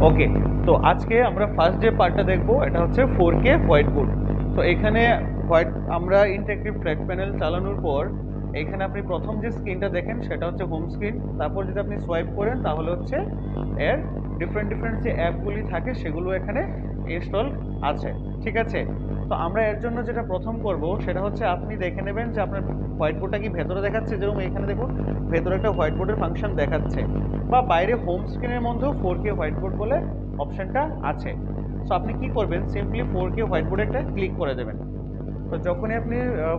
ওকে, তো আজকে আমরা ফার্স্ট যে পার্টটা দেখব এটা হচ্ছে 4K হোয়াইট বোর্ড। তো এখানে আমরা ইন্টারেক্টিভ ফ্ল্যাট প্যানেল চালানোর পর এখানে আপনি প্রথম যে স্ক্রিনটা দেখেন সেটা হচ্ছে হোম স্ক্রিন। তারপর যদি আপনি সোয়াইপ করেন তাহলে হচ্ছে এর ডিফারেন্ট ডিফারেন্ট যে অ্যাপগুলি থাকে সেগুলো এখানে ইনস্টল আছে। ঠিক আছে, তো আমরা এর জন্য যেটা প্রথম করব সেটা হচ্ছে আপনি দেখে নেবেন যে আপনার হোয়াইট বোর্ডটা কি ভেতরে দেখাচ্ছে, যেরকম এখানে দেখুন ভেতরে একটা হোয়াইট বোর্ডের ফাংশন দেখাচ্ছে, বা বাইরে হোম স্ক্রিনের মধ্যেও 4K হোয়াইট বোর্ড বলে অপশনটা আছে। সো আপনি কি করবেন, সিম্পলি 4K হোয়াইট বোর্ডে একটা ক্লিক করে দেবেন। তো যখনই আপনি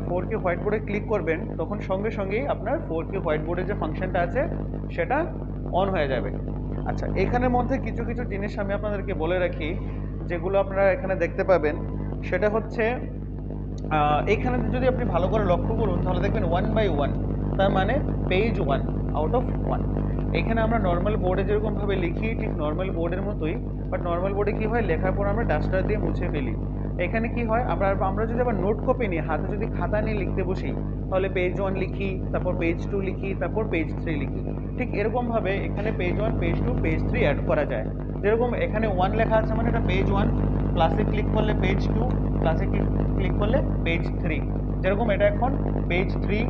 4K হোয়াইট বোর্ডে ক্লিক করবেন তখন সঙ্গে সঙ্গেই আপনার 4K হোয়াইট বোর্ডের যে ফাংশনটা আছে সেটা অন হয়ে যাবে। আচ্ছা, এখানের মধ্যে কিছু কিছু জিনিস আমি আপনাদেরকে বলে রাখি যেগুলো আপনারা এখানে দেখতে পাবেন। সেটা হচ্ছে এইখানে যদি আপনি ভালো করে লক্ষ্য করুন তাহলে দেখবেন 1/1, তার মানে পেজ 1 আউট অফ 1। এখানে আমরা নর্মাল বোর্ডে যেরকমভাবে লিখি ঠিক নর্মাল বোর্ডের মতোই, বাট নর্মাল বোর্ডে কী হয়, লেখার পর আমরা ডাস্টার দিয়ে মুছে ফেলি। এখানে কি হয়, আমরা যদি আবার নোট কপি নিই, হাতে যদি খাতা নিয়ে লিখতে বসি, তাহলে পেজ 1 লিখি, তারপর পেজ 2 লিখি, তারপর পেজ 3 লিখি। ঠিক এরকমভাবে এখানে পেজ 1, পেজ 2, পেজ 3 অ্যাড করা যায়। যেরকম এখানে 1 লেখা আছে মানে এটা পেজ 1, প্লাসে ক্লিক করলে পেজ 2, প্লাসে ক্লিক করলে পেজ 3। যেরকম এটা এখন পেজ 3,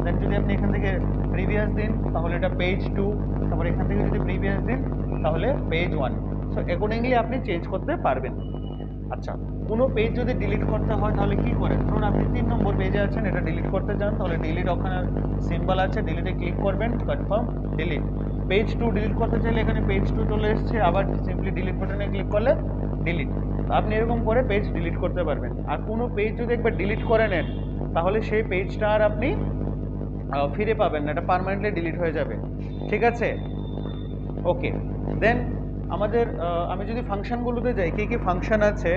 দেন যদি আপনি এখান থেকে প্রিভিয়াস দিন তাহলে এটা পেজ 2, তারপর এখান থেকে যদি প্রিভিয়াস দিন তাহলে পেজ 1। সো অ্যাকর্ডিংলি আপনি চেঞ্জ করতে পারবেন। আচ্ছা, কোনো পেজ যদি ডিলিট করতে হয় তাহলে কি করেন, ধরুন আপনি 3 নম্বর পেজে আছেন, এটা ডিলিট করতে চান, তাহলে ডিলিট ওখানে সিম্বল আছে, ডিলিটে ক্লিক করবেন, কনফার্ম, ডিলিট। পেজ 2 ডিলিট করতে চাইলে এখানে পেজ 2 চলে এসছে, আবার সিম্পলি ডিলিট বাটনে ক্লিক করলে ডিলিট। আপনি এরকম করে পেজ ডিলিট করতে পারবেন। আর কোনো পেজ যদি একবার ডিলিট করে নেন তাহলে সেই পেজটা আর আপনি ফিরে পাবেন না, এটা পার্মানেন্টলি ডিলিট হয়ে যাবে। ঠিক আছে, ওকে। দেন আমাদের আমি যদি ফাংশনগুলোতে যাই, কী কী ফাংশন আছে,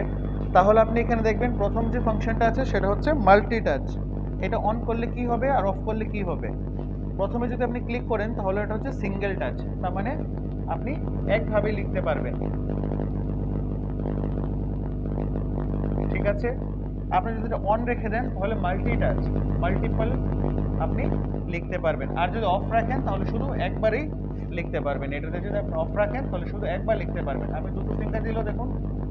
তাহলে আপনি এখানে দেখবেন প্রথম যে ফাংশনটা আছে সেটা হচ্ছে মাল্টিটাচ। এটা অন করলে কি হবে আর অফ করলে কি হবে। প্রথমে যদি আপনি ক্লিক করেন তাহলে এটা হচ্ছে সিঙ্গেল টাচ, তার মানে আপনি একভাবে লিখতে পারবেন। ঠিক আছে, আপনি যদি এটা অন রেখে দেন তাহলে মাল্টিটাচ, মাল্টিপল আপনি লিখতে পারবেন। আর যদি অফ রাখেন তাহলে শুধু একবারই লিখতে পারবেন। এটাতে যদি আপনি অফ রাখেন তাহলে শুধু একবার লিখতে পারবেন। আমি দুটো ফিঙ্গার দিলেও দেখুন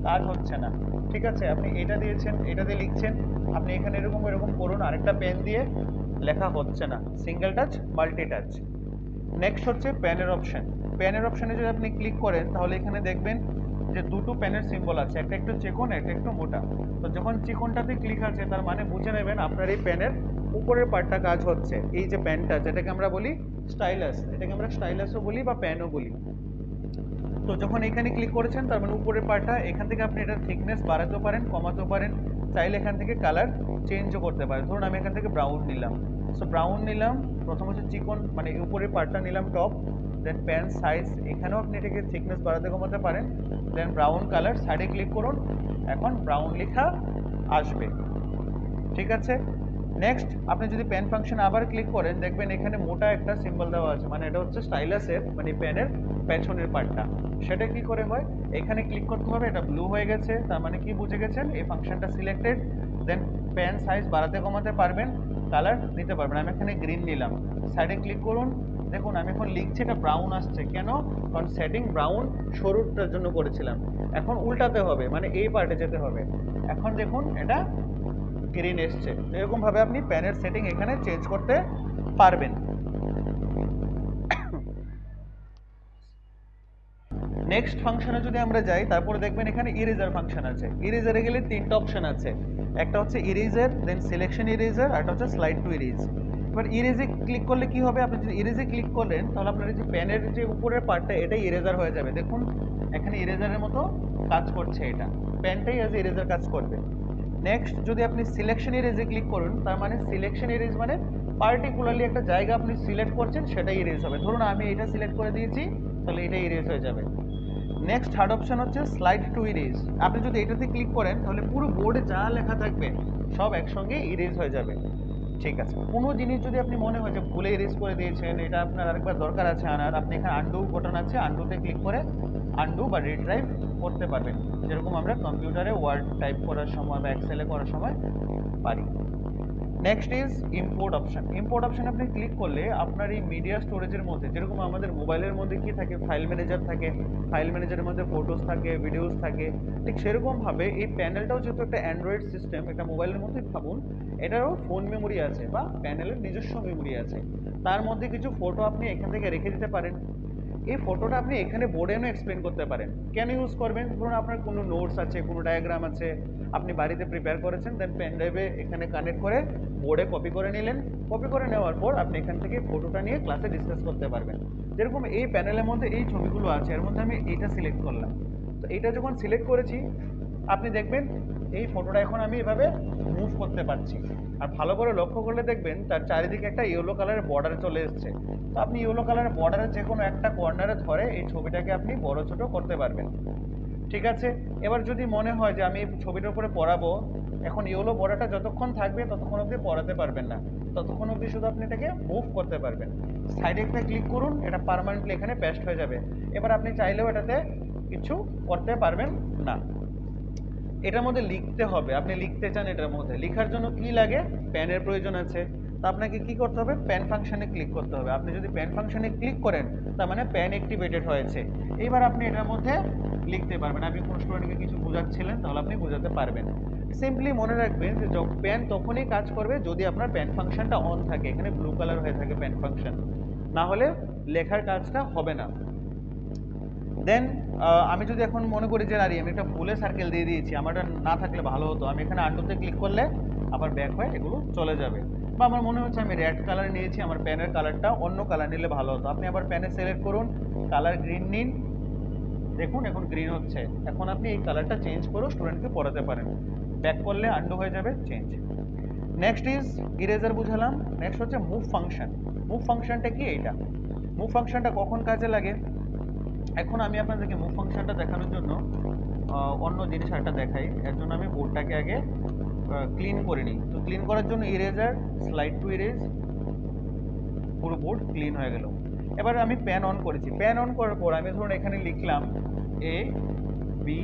কাজ হচ্ছে না। ঠিক আছে, আপনি এটা দিয়েছেন, এটা দিয়ে লিখছেন, আপনি এখানে এরকম এরকম করুন, আরেকটা পেন দিয়ে লেখা হচ্ছে না। Single touch, multi touch. Next হচ্ছে প্যানের অপশন। প্যানের অপশনে যদি আপনি ক্লিক করেন তাহলে এখানে দেখবেন যে দুটো প্যানের সিম্বল আছে, একটা একটু চিকন, একটা একটু মোটা। তো যখন চিকনটাতে ক্লিক আছে তার মানে বুঝে নেবেন আপনার এই প্যানের উপরের পার্টটা কাজ হচ্ছে। এই যে প্যানটা, যেটাকে আমরা বলি স্টাইলাস, এটাকে আমরা স্টাইলাসও বলি বা প্যানও বলি। তো যখন এখানে ক্লিক করেছেন তার মানে উপরের পার্টটা, এখান থেকে আপনি এটার থিকনেস বাড়াতেও পারেন, কমাতেও পারেন, চাইলে এখান থেকে কালার চেঞ্জও করতে পারেন। ধরুন আমি এখান থেকে ব্রাউন নিলাম, সো ব্রাউন নিলাম। প্রথম হচ্ছে চিকন মানে উপরের পার্টটা নিলাম টপ, দেন প্যান সাইজ, এখানেও আপনি এটাকে থিকনেস বাড়াতে কমাতে পারেন। দেন ব্রাউন কালার, সাইডে ক্লিক করুন, এখন ব্রাউন লেখা আসবে। ঠিক আছে, নেক্সট আপনি যদি পেন ফাংশন আবার ক্লিক করেন দেখবেন এখানে মোটা একটা সিম্বল দেওয়া আছে, মানে এটা হচ্ছে স্টাইলাসের মানে পেনের পেছনের পার্টটা। সেটা কি করে হয়, এখানে ক্লিক করতে হবে, এটা ব্লু হয়ে গেছে, তার মানে কি বুঝে গেছেন এই ফাংশনটা সিলেক্টেড। দেন পেন সাইজ বাড়াতে কমাতে পারবেন, কালার নিতে পারবেন। আমি এখানে গ্রিন নিলাম, সাইডে ক্লিক করুন, দেখুন আমি এখন লিখছি এটা ব্রাউন আসছে, কেন, কারণ সেটিং ব্রাউন সরুটার জন্য করেছিলাম। এখন উল্টাতে হবে, মানে এই পার্টে যেতে হবে, এখন দেখুন এটা গ্রিন এসছে। এরকমভাবে আপনি প্যানের সেটিং এখানে চেঞ্জ করতে পারবেন। নেক্সট ফাংশনে যদি আমরা যাই তারপরে দেখবেন এখানে ইরেজার ফাংশন আছে। ইরেজারে গেলে তিনটা অপশন আছে, একটা হচ্ছে ইরেজার, দেন সিলেকশন ইরেজার, আর একটা হচ্ছে স্লাইড টু ইরেজ। এবার ইরেজে ক্লিক করলে কি হবে, আপনি যদি ইরেজে ক্লিক করেন তাহলে আপনার এই যে প্যানের যে উপরের পার্টটা এটাই ইরেজার হয়ে যাবে। দেখুন এখানে ইরেজারের মতো কাজ করছে, এটা প্যানটাই অ্যাজ ইরেজার কাজ করবে। নেক্সট যদি আপনি সিলেকশন ইরেজে ক্লিক করুন তার মানে সিলেকশন ইরেজ মানে পার্টিকুলারলি একটা জায়গা আপনি সিলেক্ট করছেন সেটাই ইরেজ হবে। ধরুন আমি এটা সিলেক্ট করে দিয়েছি তাহলে এটা ইরেজ হয়ে যাবে। নেক্সট থার্ড অপশন হচ্ছে স্লাইড টু ইরেজ। আপনি যদি এটাতে ক্লিক করেন তাহলে পুরো বোর্ডে যা লেখা থাকবে সব একসঙ্গে ইরেজ হয়ে যাবে। ঠিক আছে, কোনো জিনিস যদি আপনি মনে হয় যে ভুলে ইরেজ করে দিয়েছেন, এটা আপনার আরেকবার দরকার আছে আনার, আপনি এখানে আন্ডু বাটন আছে, আন্ডুতে ক্লিক করে আন্ডু বা রিড্রাইভ করতে পারবেন, যেরকম আমরা কম্পিউটারে ওয়ার্ড টাইপ করার সময় বা এক্সেলে করার সময় পারি। Next is import option. Import option আপনি ক্লিক করলে আপনার এই মিডিয়া স্টোরেজের মধ্যে, যেরকম আমাদের মোবাইলের মধ্যে কি থাকে, ফাইল ম্যানেজার থাকে, ফাইল ম্যানেজারের মধ্যে ফটোস থাকে, ভিডিওস থাকে, ঠিক সেরকমভাবে এই প্যানেলটাও যেহেতু একটা অ্যান্ড্রয়েড সিস্টেম, এটা মোবাইলের মধ্যেই ভাবুন, এটারও ফোন মেমোরি আছে বা প্যানেলের নিজস্ব মেমোরি আছে। তার মধ্যে কিছু ফটো আপনি এখান থেকে রেখে দিতে পারেন। এই ফটোটা আপনি এখানে বোর্ডে এনে এক্সপ্লেন করতে পারেন। কেন ইউজ করবেন? ধরুন আপনার কোনো নোটস আছে, কোনো ডায়াগ্রাম আছে, আপনি বাড়িতে প্রিপেয়ার করেছেন, দেন পেন ড্রাইভে এখানে কানেক্ট করে বোর্ডে কপি করে নিলেন। কপি করে নেওয়ার পর আপনি এখান থেকে ফটোটা নিয়ে ক্লাসে ডিসকাস করতে পারবেন। যেরকম এই প্যানেলের মধ্যে এই ছবিগুলো আছে, এর মধ্যে আমি এইটা সিলেক্ট করলাম। তো এইটা যখন সিলেক্ট করেছি, আপনি দেখবেন এই ফটোটা এখন আমি এভাবে মুভ করতে পারছি। আর ভালো করে লক্ষ্য করলে দেখবেন তার চারিদিকে একটা ইয়েলো কালারের বর্ডার চলে এসছে। তো আপনি ইয়েলো কালারের বর্ডারের যে কোনো একটা কর্নারে ধরে এই ছবিটাকে আপনি বড় ছোট করতে পারবেন। ঠিক আছে, এবার যদি মনে হয় যে আমি এই ছবিটার উপরে পড়াবো, এখন ইয়েলো বর্ডারটা যতক্ষণ থাকবে ততক্ষণ অবধি পড়াতে পারবেন না, ততক্ষণ অবধি শুধু আপনি এটাকে মুভ করতে পারবেন। সাইডে একটা ক্লিক করুন, এটা পার্মানেন্টলি এখানে পেস্ট হয়ে যাবে। এবার আপনি চাইলেও এটাতে কিছু করতে পারবেন না। এটার মধ্যে লিখতে হবে, আপনি লিখতে চান, এটার মধ্যে লেখার জন্য কি লাগে? প্যানের প্রয়োজন আছে। তো আপনাকে কি করতে হবে? প্যান ফাংশনে ক্লিক করতে হবে। আপনি যদি প্যান ফাংশনে ক্লিক করেন, তার মানে প্যান অ্যাক্টিভেটেড হয়েছে। এইবার আপনি এটার মধ্যে লিখতে পারবেন। আপনি কোনো স্টুডেন্টকে কিছু বোঝাচ্ছিলেন, তাহলে আপনি বোঝাতে পারবেন। সিম্পলি মনে রাখবেন যে প্যান তখনই কাজ করবে যদি আপনার প্যান ফাংশনটা অন থাকে, এখানে ব্লু কালার হয়ে থাকে প্যান ফাংশন, না হলে লেখার কাজটা হবে না। দেন আমি যদি এখন মনে করি যে আরে আমি একটা ভুলে সার্কেল দিয়ে দিয়েছি, আমার এটা না থাকলে ভালো হতো, আমি এখানে আন্ডুতে ক্লিক করলে আবার ব্যাক হয়ে এগুলো চলে যাবে। বা আমার মনে হচ্ছে আমি রেড কালার নিয়েছি, আমার প্যানের কালারটা অন্য কালার নিলে ভালো হতো, আপনি আবার প্যানে সিলেক্ট করুন, কালার গ্রিন নিন, দেখুন এখন গ্রিন হচ্ছে। এখন আপনি এই কালারটা চেঞ্জ করেও স্টুডেন্টকে পড়াতে পারেন। ব্যাক করলে আন্ডু হয়ে যাবে, চেঞ্জ। নেক্সট ইজ ইরেজার বুঝালাম। নেক্সট হচ্ছে মুভ ফাংশন। মুভ ফাংশনটা কি? এইটা মুভ ফাংশনটা কখন কাজে লাগে? এখন আমি আপনাদেরকে মুভ ফাংশনটা দেখানোর জন্য অন্য জিনিস একটা দেখাই। এর জন্য আমি বোর্ডটাকে আগে ক্লিন করে নিই। তো ক্লিন করার জন্য ইরেজার, স্লাইড টু ইরেজ, পুরো বোর্ড ক্লিন হয়ে গেল। এবার আমি প্যান অন করেছি। প্যান অন করার পর আমি ধরুন এখানে লিখলাম এ বি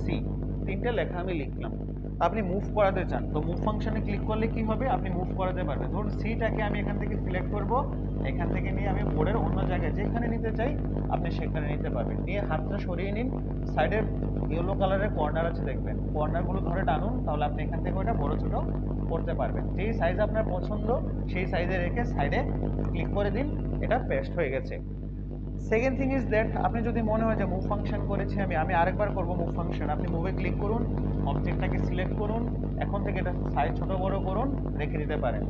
সি, তিনটে লেখা আমি লিখলাম। আপনি মুভ করাতে চান, তো মুভ ফাংশনে ক্লিক করলে কি হবে? আপনি মুভ করাতে পারবেন। ধরুন সিটাকে আমি এখান থেকে সিলেক্ট করব, এখান থেকে নিয়ে আমি বোর্ডের অন্য জায়গায় যেখানে নিতে চাই আপনি সেখানে নিতে পারবেন। নিয়ে হাতটা সরিয়ে নিন, সাইডের ইয়েলো কালারের কর্নার আছে দেখবেন, কর্নারগুলো ধরে টানুন, তাহলে আপনি এখান থেকে ওটা বড় ছোট করতে পারবেন। যেই সাইজ আপনার পছন্দ সেই সাইজে রেখে সাইডে ক্লিক করে দিন, এটা পেস্ট হয়ে গেছে। সেকেন্ড থিং ইজ দ্যাট আপনি যদি মনে হয় যে মুভ ফাংশন করেছি আমি আরেকবার করব মুভ ফাংশন, আপনি মুভে ক্লিক করুন, অবজেক্টটাকে সিলেক্ট করুন, এখন থেকে এটা সাইজ ছোট বড় করুন, রেখে দিতে পারেন।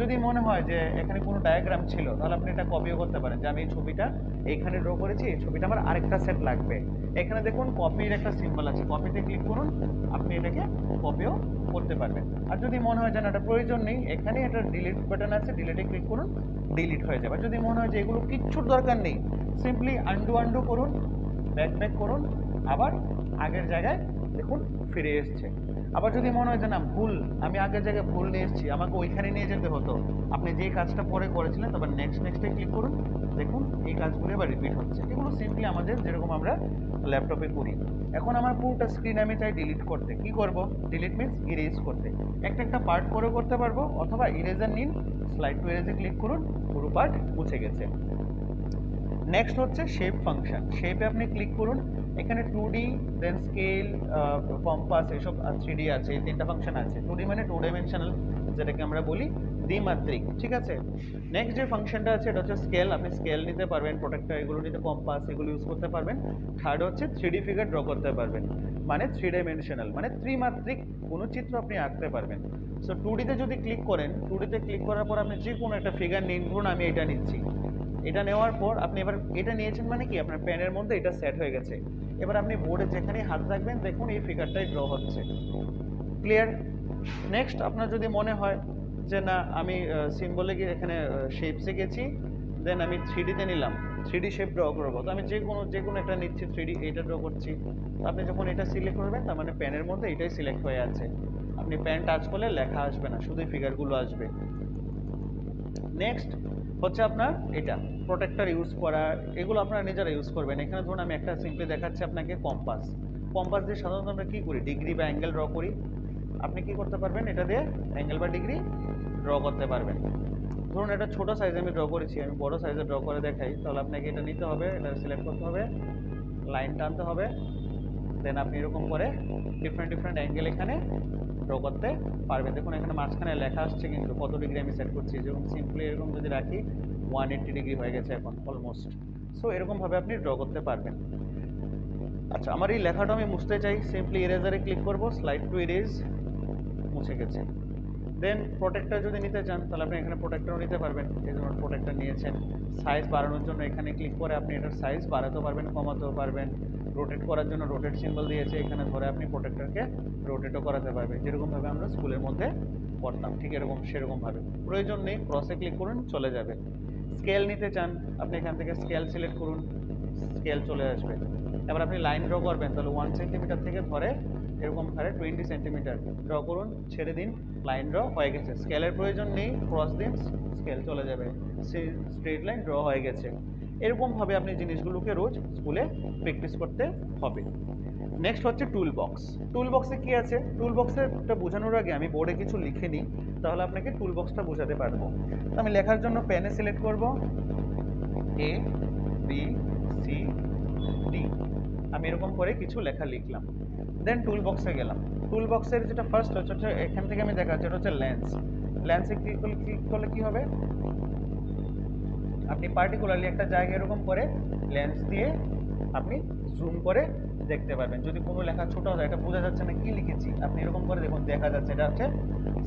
যদি মনে হয় যে এখানে কোনো ডায়াগ্রাম ছিল, তাহলে আপনি এটা কপিও করতে পারেন, যে আমি এই ছবিটা এইখানে ড্র করেছি, এই ছবিটা আমার আরেকটা সেট লাগবে। এখানে দেখুন কপির একটা সিম্বল আছে, কপিতে ক্লিক করুন, আপনি এটাকে কপিও করতে পারবেন। আর যদি মনে হয় যে না এটা প্রয়োজন নেই, এখানে একটা ডিলিট বাটন আছে, ডিলিটে ক্লিক করুন, ডিলিট হয়ে যাবে। যদি মনে হয় যে এগুলো কিচ্ছুর দরকার নেই, সিম্পলি আন্ডু করুন, ব্যাক করুন, আবার আগের জায়গায় দেখুন ফিরে এসছে। আবার যদি মনে হয় যে না ভুল, আমি আগের জায়গায় ভুল নিয়ে এসেছি, আমাকে ওইখানে নিয়ে যেতে হতো, আপনি যে কাজটা পরে করেছিলেন তারপর নেক্সটে ক্লিক করুন, দেখুন এই কাজগুলো এবার রিপিট হচ্ছে। এগুলো সিম্পলি আমাদের যেরকম আমরা ল্যাপটপে করি। এখন আমার পুরোটা স্ক্রিন আমি চাই ডিলিট করতে, কি করব? ডিলিট মিন্স ইরেজ করতে। একটা পার্ট করে করতে পারবো, অথবা ইরেজার নিন, স্লাইড টু ইরেজে ক্লিক করুন, পুরো পার্ট মুছে গেছে। নেক্সট হচ্ছে শেপ ফাংশন। শেপে আপনি ক্লিক করুন, এখানে 2D, দেন স্কেল, কম্পাস, এসব 3D আছে, এই তিনটা ফাংশন আছে। 2D মানে 2 ডাইমেনশনাল, যেটাকে আমরা বলি দ্বিমাত্রিক, ঠিক আছে। নেক্সট যে ফাংশনটা আছে এটা হচ্ছে স্কেল। আপনি স্কেল নিতে পারবেন, প্রোটেক্টর এগুলো নিতে, কম্পাস এগুলো ইউজ করতে পারবেন। থার্ড হচ্ছে 3D ফিগার ড্র করতে পারবেন, মানে 3 ডাইমেনশনাল মানে ত্রিমাত্রিক কোনো চিত্র আপনি আঁকতে পারবেন। সো 2Dতে যদি ক্লিক করেন, 2Dতে ক্লিক করার পর আপনি যে কোনো একটা ফিগার নিন, ধরুন আমি এটা নিচ্ছি। এটা নেওয়ার পর আপনি এবার এটা নিয়েছেন মানে কি আপনার প্যানের মধ্যে এটা সেট হয়ে গেছে। এবার আপনি বোর্ডে যেখানেই হাত রাখবেন দেখুন এই ফিগারটাই ড্র হচ্ছে। ক্লিয়ার? নেক্সট আপনার যদি মনে হয় যে না আমি সিম্বলে গিয়ে এখানে শেপসে গেছি, দেন আমি 3Dতে নিলাম, 3D শেপ ড্র করবো, তো আমি যে কোনো একটা নিচ্ছি, 3D এইটা ড্র করছি। আপনি যখন এটা সিলেক্ট করবেন তার মানে প্যানের মধ্যে এটাই সিলেক্ট হয়ে আছে। আপনি প্যান টাচ করলে লেখা আসবে না, শুধুই ফিগারগুলো আসবে। নেক্সট হচ্ছে আপনার এটা প্রোটেক্টর ইউজ করা, এগুলো আপনারা নিজেরা ইউজ করবেন। এখানে ধরুন আমি একটা সিম্পলি দেখাচ্ছি আপনাকে, কম্পাস। কম্পাস দিয়ে সাধারণত আমরা কী করি? ডিগ্রি বা অ্যাঙ্গেল ড্র করি। আপনি কি করতে পারবেন? এটা দিয়ে অ্যাঙ্গেল বা ডিগ্রি ড্র করতে পারবেন। ধরুন এটা ছোট সাইজে আমি ড্র করেছি, আমি বড় সাইজে ড্র করে দেখাই, তাহলে আপনাকে এটা নিতে হবে, এটা সিলেক্ট করতে হবে, লাইন টানতে হবে, দেন আপনি এরকম করে ডিফারেন্ট ডিফারেন্ট অ্যাঙ্গেল এখানে ড্র করতে পারবেন। দেখুন এখানে মাঝখানে লেখা আসছে কিন্তু কত ডিগ্রি আমি সেট করছি, যেরকম সিম্পলি এরকম যদি রাখি 180 ডিগ্রি হয়ে গেছে এখন অলমোস্ট। সো এরকমভাবে আপনি ড্র করতে পারবেন। আচ্ছা, আমার এই লেখাটা আমি মুছতে চাই, সিম্পলি ইরেজারে ক্লিক করব, স্লাইড টু ইরেজ, মুছে গেছে। দেন প্রোটেক্টর যদি নিতে চান তাহলে আপনি এখানে প্রোটেক্টরও নিতে পারবেন। এই যেমন প্রোটেক্টর নিয়েছেন, সাইজ বাড়ানোর জন্য এখানে ক্লিক করে আপনি এটার সাইজ বাড়াতেও পারবেন, কমাতেও পারবেন। রোটেট করার জন্য রোটেট সিম্বল দিয়েছে, এখানে ধরে আপনি প্রোটেক্টরকে রোটেটও করাতে পারবেন, যেরকমভাবে আমরা স্কুলের মধ্যে করতাম ঠিক এরকম সেরকমভাবে। প্রয়োজন নেই, ক্রসে ক্লিক করুন, চলে যাবে। স্কেল নিতে চান আপনি এখান থেকে স্কেল সিলেক্ট করুন, স্কেল চলে আসবে। এবার আপনি লাইন ড্র করবেন, তাহলে 1 সেন্টিমিটার থেকে ধরে এরকম ধারে 20 সেন্টিমিটার ড্র করুন, ছেড়ে দিন, লাইন ড্র হয়ে গেছে। স্কেলের প্রয়োজন নেই, ক্রস দিন, স্কেল চলে যাবে, স্ট্রেট লাইন ড্র হয়ে গেছে। এরকমভাবে আপনি জিনিসগুলোকে রোজ স্কুলে প্র্যাকটিস করতে হবে। নেক্সট হচ্ছে টুল বক্স। টুল বক্সে কী আছে, টুল বক্সেরটা বোঝানোর আগে আমি বোর্ডে কিছু লিখে নিই, তাহলে আপনাকে টুল বক্সটা বোঝাতে পারবো। তো আমি লেখার জন্য পেনে সিলেক্ট করব, এ বি সি ডি, আমি এরকম করে কিছু লেখা লিখলাম। দেন টুল বক্সে গেলাম। টুল বক্সের যেটা ফার্স্ট হচ্ছে এখান থেকে আমি দেখাচ্ছি, এটা হচ্ছে লেন্স। লেন্সে ক্লিক করলে কী হবে, আপনি পার্টিকুলারলি একটা জায়গা এরকম করে লেন্স দিয়ে আপনি জুম করে দেখতে পারবেন। যদি কোনো লেখা ছোট হয়, এটা বোঝা যাচ্ছে না কি লিখেছি, আপনি এরকম করে দেখুন, দেখা যাচ্ছে এটা হচ্ছে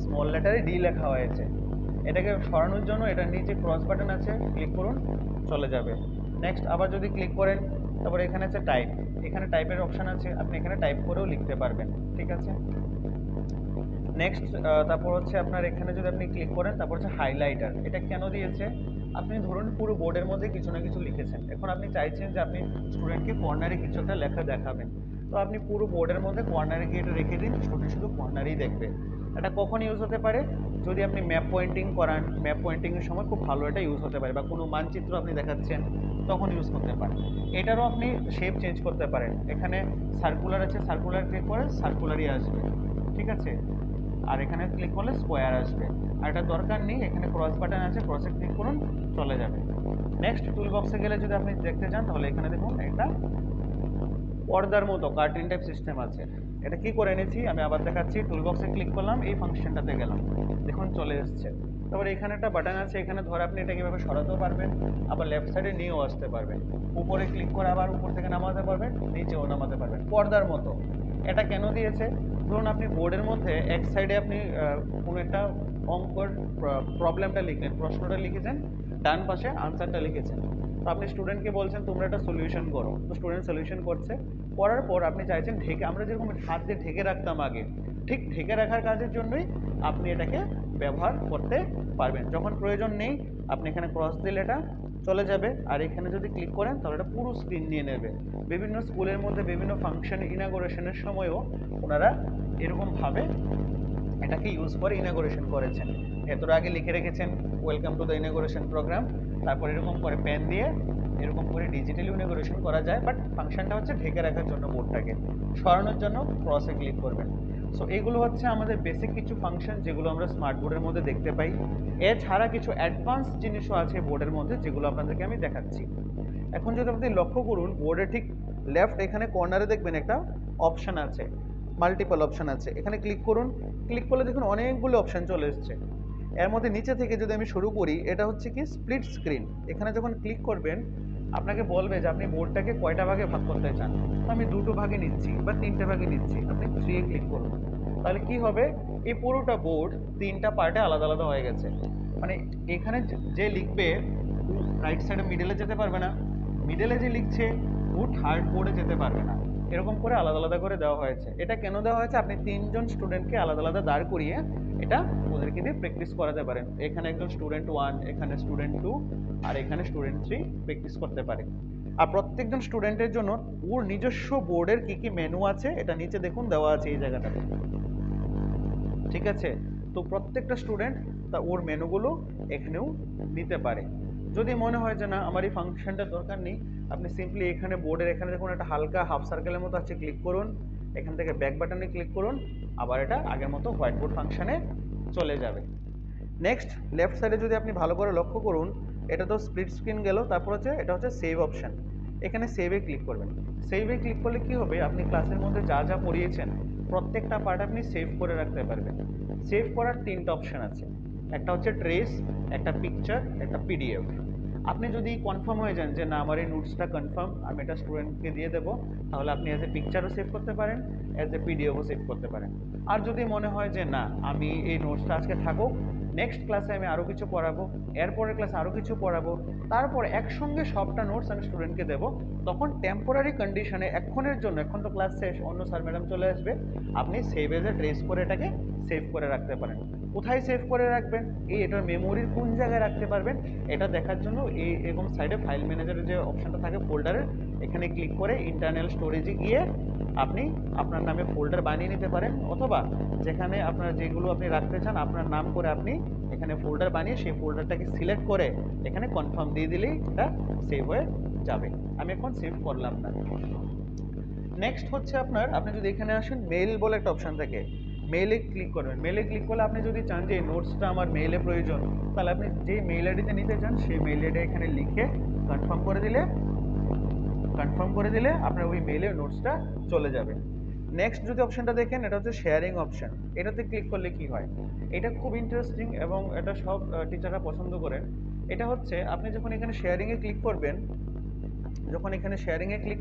স্মল লেটারে ডি লেখা হয়েছে। এটাকে সরানোর জন্য এটার নিচে ক্রস বাটন আছে, ক্লিক করুন, চলে যাবে। নেক্সট আবার যদি ক্লিক করেন, তারপরে এখানে আছে টাইপ, এখানে টাইপের অপশান আছে, আপনি এখানে টাইপ করেও লিখতে পারবেন, ঠিক আছে। নেক্সট তারপর হচ্ছে আপনার এখানে যদি আপনি ক্লিক করেন, তারপর হচ্ছে হাইলাইটার। এটা কেন দিয়েছে, আপনি ধরুন পুরো বোর্ডের মধ্যে কিছু না কিছু লিখেছেন, এখন আপনি চাইছেন যে আপনি স্টুডেন্টকে কর্নারে কিছু একটা লেখা দেখাবেন, তো আপনি পুরো বোর্ডের মধ্যে কর্নারে গিয়ে এটা রেখে দিন, স্টুডেন্ট শুধু কর্নারেই দেখবে। এটা কখন ইউজ হতে পারে, যদি আপনি ম্যাপ পয়েন্টিং করান, ম্যাপ পয়েন্টিংয়ের সময় খুব ভালো এটা ইউজ হতে পারে, বা কোনো মানচিত্র আপনি দেখাচ্ছেন তখন ইউজ করতে পারেন। এটারও আপনি শেপ চেঞ্জ করতে পারেন, এখানে সার্কুলার আছে, সার্কুলার ক্লিক করে সার্কুলারই আসবে, ঠিক আছে। আর এখানে ক্লিক করলে স্কোয়ার আসবে। আর এটা দরকার নেই, এখানে ক্রস বাটন আছে, ক্রসে ক্লিক করুন, চলে যাবে। নেক্সট টুল বক্সে গেলে যদি আপনি দেখতে চান, তাহলে এখানে দেখুন একটা পর্দার মতো কার্টেন টাইপ সিস্টেম আছে। এটা কি করে এনেছি আমি আবার দেখাচ্ছি, টুল বক্সে ক্লিক করলাম, এই ফাংশনটাতে গেলাম, দেখুন চলে এসছে। তারপরে এখানে একটা বাটন আছে, এখানে ধরে আপনি এটা কীভাবে সরাতেও পারবেন, আবার লেফট সাইডে নিয়েও আসতে পারবেন। উপরে ক্লিক করে আবার উপর থেকে নামাতে পারবেন, নিচেও নামাতে পারবেন, পর্দার মতো। এটা কেন দিয়েছে, ধরুন আপনি বোর্ডের মধ্যে এক সাইডে আপনি কোনো একটা অঙ্কর প্রবলেমটা লিখলেন, প্রশ্নটা লিখেছেন, ডান পাশে আনসারটা লিখেছেন, তো আপনি স্টুডেন্টকে বলছেন তোমরা এটা সলিউশন করো, তো স্টুডেন্ট সলিউশন করছে, করার পর আপনি চাইছেন ঢেকে, আমরা যেরকম হাত দিয়ে ঢেকে রাখতাম আগে, ঠিক ঢেকে রাখার কাজের জন্যই আপনি এটাকে ব্যবহার করতে পারবেন। যখন প্রয়োজন নেই আপনি এখানে ক্রস দিলে এটা চলে যাবে, আর এখানে যদি ক্লিক করেন তাহলে এটা পুরো স্ক্রিন নিয়ে নেবে। বিভিন্ন স্কুলের মধ্যে বিভিন্ন ফাংশন ইনাগোরেশনের সময়ও ওনারা এরকমভাবে এটাকে ইউজ করে ইনাগোরেশন করেছেন। ভেতরে আগে লিখে রেখেছেন ওয়েলকাম টু দ্য ইনাগোরেশন প্রোগ্রাম, তারপর এরকম করে পেন দিয়ে এরকম করে ডিজিটালি ইনাগোরেশন করা যায়, বাট ফাংশনটা হচ্ছে ঢেকে রাখার জন্য বোর্ডটাকে, সরানোর জন্য ক্রসে ক্লিক করবেন। সো এগুলো হচ্ছে আমাদের বেসিক কিছু ফাংশন যেগুলো আমরা স্মার্ট বোর্ডের মধ্যে দেখতে পাই। এছাড়া কিছু অ্যাডভান্স জিনিসও আছে বোর্ডের মধ্যে, যেগুলো আপনাদেরকে আমি দেখাচ্ছি। এখন যদি আপনি লক্ষ্য করুন, বোর্ডে ঠিক লেফট এখানে কর্নারে দেখবেন একটা অপশান আছে, মাল্টিপল অপশান আছে, এখানে ক্লিক করুন, ক্লিক করলে দেখুন অনেকগুলো অপশান চলে এসছে। এর মধ্যে নিচে থেকে যদি আমি শুরু করি, এটা হচ্ছে কি স্প্লিট স্ক্রিন। এখানে যখন ক্লিক করবেন আপনাকে বলবে যে আপনি বোর্ডটাকে কয়টা ভাগে ভাগ করতে চান, তো আমি দুটো ভাগে নিচ্ছি বা তিনটে ভাগে নিচ্ছি, আপনি 3 এ ক্লিক করুন, তাহলে কি হবে, এই পুরোটা বোর্ড তিনটা পার্টে আলাদা আলাদা হয়ে গেছে। মানে এখানে যে লিখবে রাইট সাইডে মিডলে যেতে পারবে না, মিডলে যে লিখছে ও থার্ড বোর্ডে যেতে পারবে না, এরকম করে আলাদা আলাদা করে দেওয়া হয়েছে। এটা কেন দেওয়া হয়েছে, আপনি তিনজন স্টুডেন্টকে আলাদা আলাদা দাঁড় করিয়ে এটা ওদেরকে দিয়ে প্র্যাকটিস করাতে পারেন। এখানে একজন স্টুডেন্ট 1, এখানে স্টুডেন্ট 2, আর এখানে স্টুডেন্ট 3 প্র্যাকটিস করতে পারে। আর প্রত্যেকজন স্টুডেন্টের জন্য ওর নিজস্ব বোর্ডের কি কি মেনু আছে এটা নিচে দেখুন দেওয়া আছে এই জায়গাটাতে, ঠিক আছে। তো প্রত্যেকটা স্টুডেন্ট তা ওর মেনুগুলো এখানেও নিতে পারে। যদি মনে হয় যে না আমার এই ফাংশনটার দরকার নেই, আপনি সিম্পলি এখানে বোর্ডের এখানে দেখুন একটা হালকা হাফ সার্কেলের মতো আছে, ক্লিক করুন, এখান থেকে ব্যাক বাটনে ক্লিক করুন, আবার এটা আগের মতো হোয়াইট বোর্ড ফাংশনে চলে যাবে। নেক্সট লেফট সাইডে যদি আপনি ভালো করে লক্ষ্য করুন, এটা তো স্প্লিট স্ক্রিন গেল, তারপর হচ্ছে এটা হচ্ছে সেভ অপশন। এখানে সেভে ক্লিক করবেন। সেভে ক্লিক করলে কি হবে, আপনি ক্লাসের মধ্যে যা যা পড়িয়েছেন প্রত্যেকটা পার্ট আপনি সেভ করে রাখতে পারবেন। সেভ করার তিনটা অপশন আছে, একটা হচ্ছে ট্রেস, একটা পিকচার, একটা পিডিএফ। আপনি যদি কনফার্ম হয়ে যান যে না আমার এই নোটসটা কনফার্ম, আমি এটা স্টুডেন্টকে দিয়ে দেবো, তাহলে আপনি অ্যাজ এ পিকচারও সেভ করতে পারেন, অ্যাজ এ পিডিএফও সেভ করতে পারেন। আর যদি মনে হয় যে না আমি এই নোটসটা আজকে থাকুক, নেক্সট ক্লাসে আমি আরও কিছু পড়াবো, এরপরের ক্লাসে আরও কিছু পড়াবো, তারপর একসঙ্গে সবটা নোটস আমি স্টুডেন্টকে দেবো, তখন টেম্পোরারি কন্ডিশনে এক্ষণের জন্য, এখন তো ক্লাস শেষ, অন্য স্যার ম্যাডাম চলে আসবে, আপনি সেভ এজে ট্রেস করে এটাকে সেভ করে রাখতে পারেন। কোথায় সেভ করে রাখবেন, এই এটার মেমোরির কোন জায়গায় রাখতে পারবেন, এটা দেখার জন্য এই এরকম সাইডে ফাইল ম্যানেজারের যে অপশনটা থাকে ফোল্ডারের, এখানে ক্লিক করে ইন্টারনাল স্টোরেজে গিয়ে আপনি আপনার নামে ফোল্ডার বানিয়ে নিতে পারেন, অথবা যেখানে আপনার যেগুলো আপনি রাখতে চান আপনার নাম করে আপনি এখানে ফোল্ডার বানিয়ে সেই ফোল্ডারটাকে সিলেক্ট করে এখানে কনফার্ম দিয়ে দিলেই এটা সেভ হয়ে যাবে। আমি এখন সেভ করলাম না। নেক্সট হচ্ছে আপনার, আপনি যদি এখানে আসেন মেইল বলে একটা অপশন থাকে, মেইলে ক্লিক করবেন। মেইলে ক্লিক করলে আপনি যদি চান যে এই নোটসটা আমার মেইলে প্রয়োজন, তাহলে আপনি যে মেইল আইডিতে নিতে চান সেই মেইল আইডি এখানে লিখে কনফার্ম করে দিলে আপনার ওই মেইলে নোটসটা চলে যাবে। নেক্সট যদি অপশনটা দেখেন, এটা হচ্ছে শেয়ারিং অপশন। এটাতে ক্লিক করলে কি হয়, এটা খুব ইন্টারেস্টিং এবং এটা সব টিচাররা পছন্দ করেন। এটা হচ্ছে আপনি যখন এখানে শেয়ারিংয়ে ক্লিক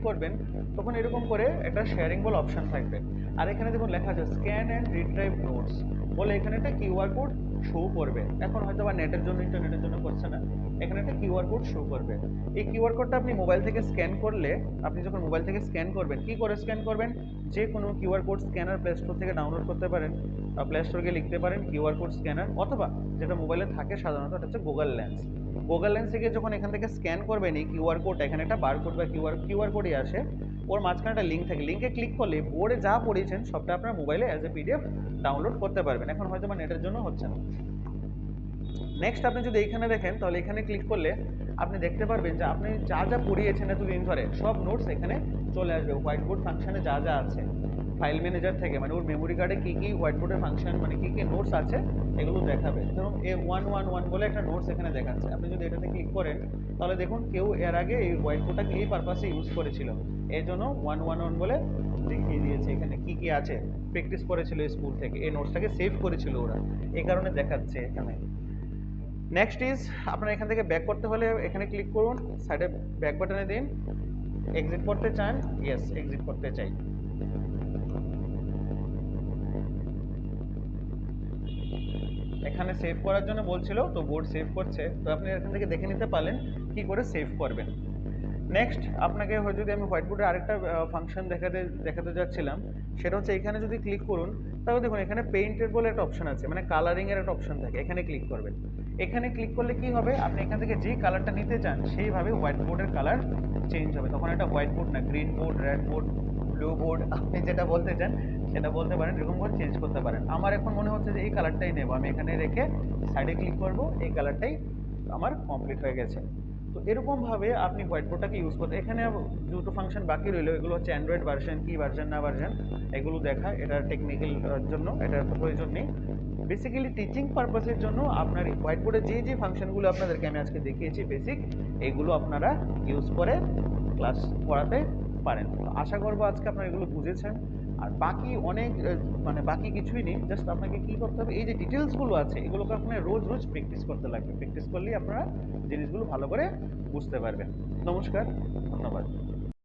করবেন, তখন এরকম করে একটা শেয়ারিং বলে অপশন থাকবে। আর এখানে দেখুন লেখা আছে স্ক্যান অ্যান্ড রিট্রাইভ নোটস বলে, এখানে একটা কিউআর কোড শো করবে। এখন হয়তো বা নেটের জন্য, ইন্টারনেটের জন্য করছে না, এখানে একটা কিউআর কোড শো করবে। এই কিউআর কোডটা আপনি মোবাইল থেকে স্ক্যান করলে, আপনি যখন মোবাইল থেকে স্ক্যান করবেন, কি করে স্ক্যান করবেন, যে কোনো QR code scanner play store থেকে ডাউনলোড করতে পারেন, প্লে স্টোরে গিয়ে লিখতে পারেন কিউআর কোড স্ক্যানার, অথবা যেটা মোবাইলে থাকে সাধারণত এটা হচ্ছে গুগল লেন্স। গুগল লেন্স থেকে যখন এখান থেকে স্ক্যান করবেন এই কিউআর কোড, এখানে একটা বারকোড বা কিউআর কোডই আসে, ওর মাঝখানে একটা লিঙ্ক থাকে, লিঙ্কে ক্লিক করলে বোর্ডে যা পড়িয়েছেন সবটা আপনার মোবাইলে অ্যাজ এ পিডিএফ ডাউনলোড করতে পারবেন। এখন হয়তো বা নেটের জন্য হচ্ছে না। নেক্সট আপনি যদি এইখানে দেখেন, তাহলে এখানে ক্লিক করলে আপনি দেখতে পারবেন যে আপনি যা যা পড়িয়েছেন এতদিন ধরে সব নোটস এখানে চলে আসবে। হোয়াইট বোর্ড ফাংশনে যা যা আছে ফাইল ম্যানেজার থেকে, মানে ওর মেমোরি কার্ডে কী কী হোয়াইট বোর্ডের ফাংশন, মানে কী কী নোটস আছে এগুলো দেখাবে। ধরুন A111 বলে একটা নোটস এখানে দেখাচ্ছে, আপনি যদি এটাতে ক্লিক করেন তাহলে দেখুন কেউ এর আগে এই হোয়াইট বোর্ডটাকে এই পারপাসে ইউজ করেছিল, এই জন্য 111 বলে দেখিয়ে দিয়েছে এখানে কী কী আছে, প্র্যাকটিস করেছিল স্কুল থেকে, এই নোটসটাকে সেভ করেছিল ওরা, এই কারণে দেখাচ্ছে এখানে। নেক্সট ইজ, আপনার এখান থেকে ব্যাক করতে হলে এখানে ক্লিক করুন, সাইডে ব্যাক বাটনে দিন। এক্সিট করতে চান, ইয়েস এক্সিট করতে চাই। এখানে সেভ করার জন্য বলছিল, তো বোর্ড সেভ করছে, তো আপনি এখান থেকে দেখে নিতে পারলেন কি করে সেভ করবেন। নেক্সট আপনাকে যদি আমি হোয়াইট বোর্ডের আরেকটা ফাংশন দেখাতে যাচ্ছিলাম, সেটা হচ্ছে এখানে যদি ক্লিক করুন, তাহলে দেখুন এখানে পেইন্টের বলে একটা অপশন আছে, মানে কালারিংয়ের একটা অপশন থাকে, এখানে ক্লিক করবেন। এখানে ক্লিক করলে কি হবে, আপনি এখান থেকে যেই কালারটা নিতে চান সেইভাবে হোয়াইট বোর্ডের কালার চেঞ্জ হবে, তখন একটা হোয়াইট বোর্ড না, green board, red board, blue board, আপনি যেটা বলতে চান সেটা বলতে পারেন, এরকম করে চেঞ্জ করতে পারেন। আমার এখন মনে হচ্ছে যে এই কালারটাই নেব, আমি এখানে রেখে সাইডে ক্লিক করব, এই কালারটাই আমার কমপ্লিট হয়ে গেছে। তো এরকমভাবে আপনি হোয়াইট বোর্ডটাকে ইউজ করতে, এখানে দুটো ফাংশন বাকি রইলো, এগুলো হচ্ছে অ্যান্ড্রয়েড ভার্সন, কি ভার্সন না ভার্সন এগুলো দেখা, এটা টেকনিক্যাল জন্য এটার প্রয়োজন নেই। বেসিক্যালি টিচিং পারপাসের জন্য আপনার হোয়াইট বোর্ডে যে ফাংশনগুলো আপনাদেরকে আমি আজকে দেখিয়েছি বেসিক, এগুলো আপনারা ইউজ করে ক্লাস পড়াতে পারেন। তো আশা করবো আজকে আপনারা এগুলো বুঝেছেন। আর বাকি অনেক মানে বাকি কিছুই নেই, জাস্ট আপনাকে কী করতে হবে, এই যে ডিটেলসগুলো আছে এগুলোকে আপনার রোজ রোজ প্র্যাকটিস করতে লাগবে, প্র্যাকটিস করলেই আপনারা জিনিসগুলো ভালো করে বুঝতে পারবেন। নমস্কার, ধন্যবাদ।